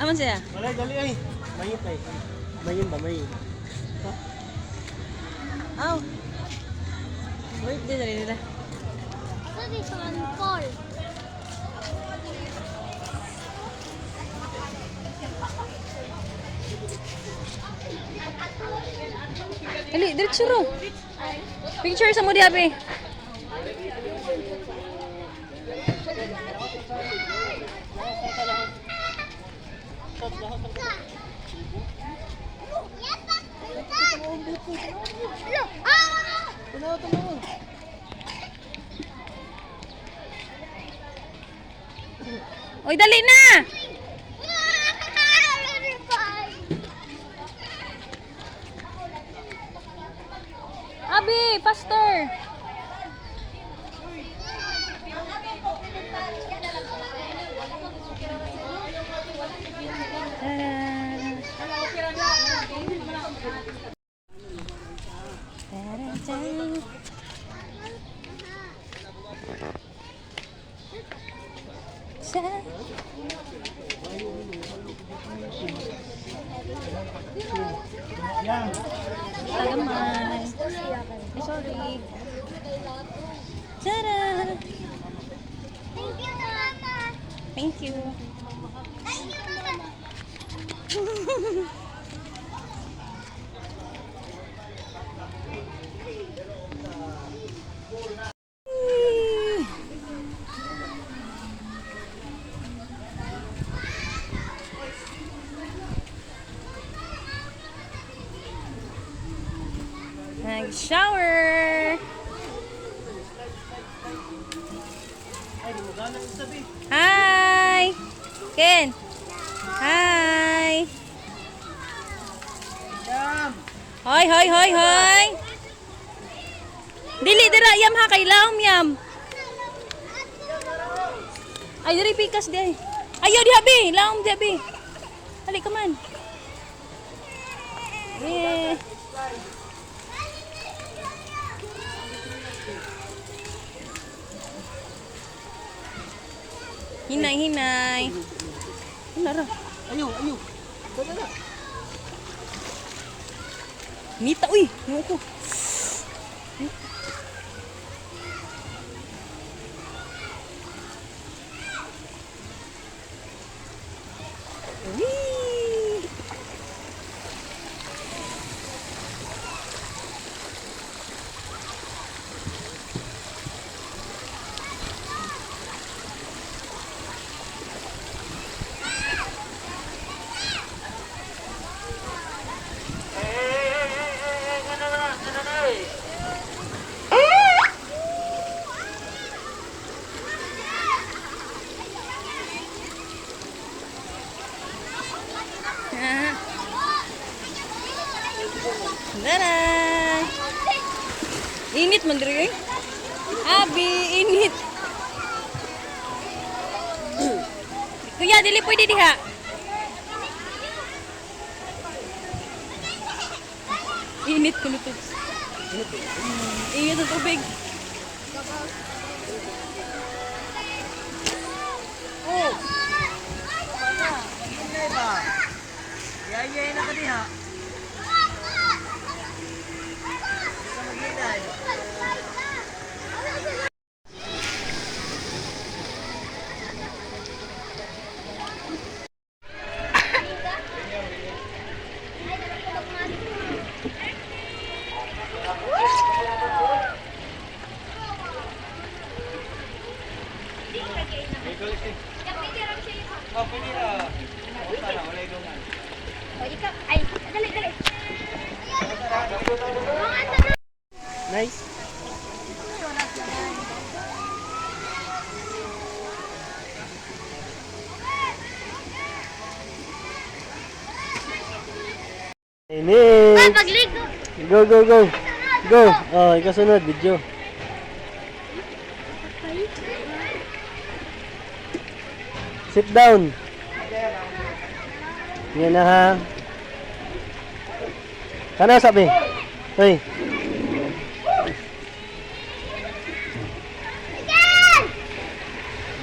Aman siya? Wala, dali ay. Mayit ay. Mayin ba, mayin. Aw. Wait, di dali nila. So this one, Paul. Ali, diretso ro. Picture sa mo di abi. Oy, dali na! Abi, faster! Tagamay. Sorry. Tada! Thank you, Mama. Thank you. Thank you, Mama. Nag-shower! Ay, di mo ganang sabi. Hi! Ken! Hi! Yam! Hoy, hoy, hoy, hoy! Dili, dira, yam ha, kay laom, yam. Ay, diri, pikas di. Ayo, di habi, laom, di habi. Halik ka man. Eh. Hinay, hinay. Hinara. Ayo, ayo. Dala. Mita, uy! Ano ko? Whee! Ah. Tara! Init man diri. Abi, init. Kuya, dili pwede diha. Init ko nito. Init ang tubig. Oh! Mana? Hindi ba? Yayay na ka diha. Sa maginay. Oh, pwede na. Wala na, wala yung O, ikaw. Ay, dali, dali. Nice. Init. Pagligo. Go, go, go. Go. Oh, ikaw sunod, video. Sit down. Yan na ha. Kana sabi? Hoy.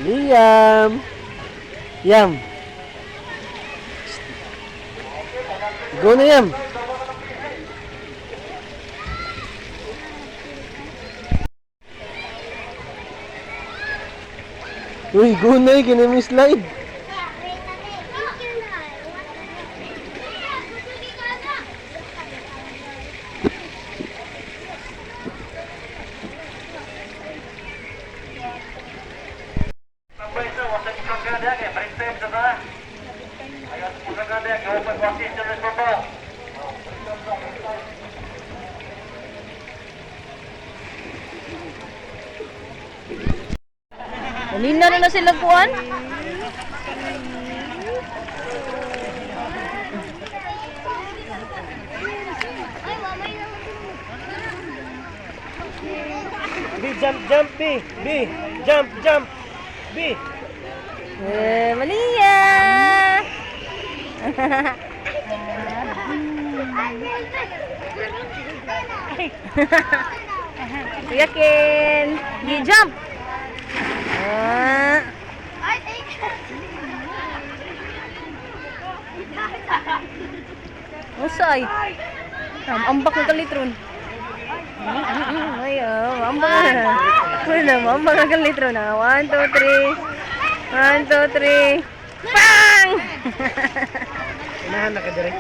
Liam. Yam. Go na yan. Uy, go na eh. Kinami slide. Kanina na sila kuan. Ay, mamay naman. B, jump, jump, B. B, jump, jump. B. Mali yan. Kuya Ken, jump. Ay, thank you. Usay. Ambak ng kalitron. Ay, ambak na. Wala mo, ambak ng kalitron. 1, 2, 3. 1, 2, 3. Bang! Inahan na ka dire.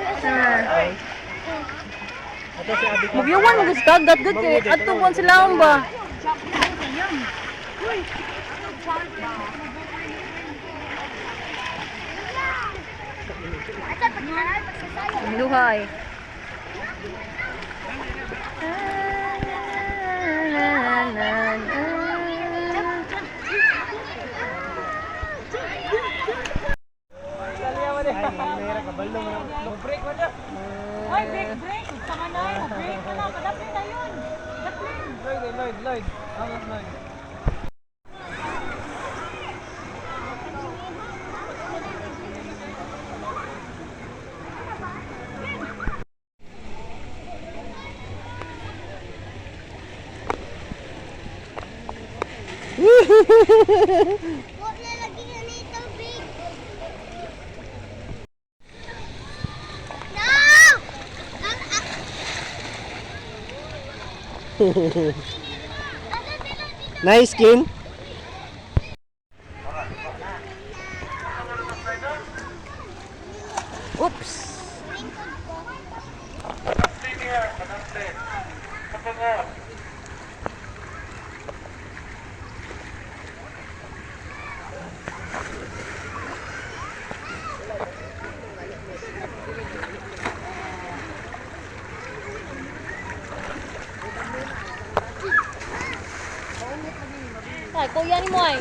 Ato si Abi ko. Magyawan mo gusto gat kay atubuan sila ba? Luhay. Lloyd. Angas Lloyd. Huwag na lagi na nito, big. No! Nice skin. Oops. Ay, kuya ni mo ay.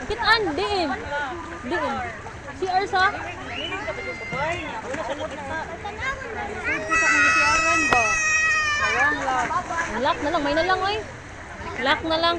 Kitaan, diin. Diin. Si Arsa? Lock na lang, may na lang oy. Lock na lang.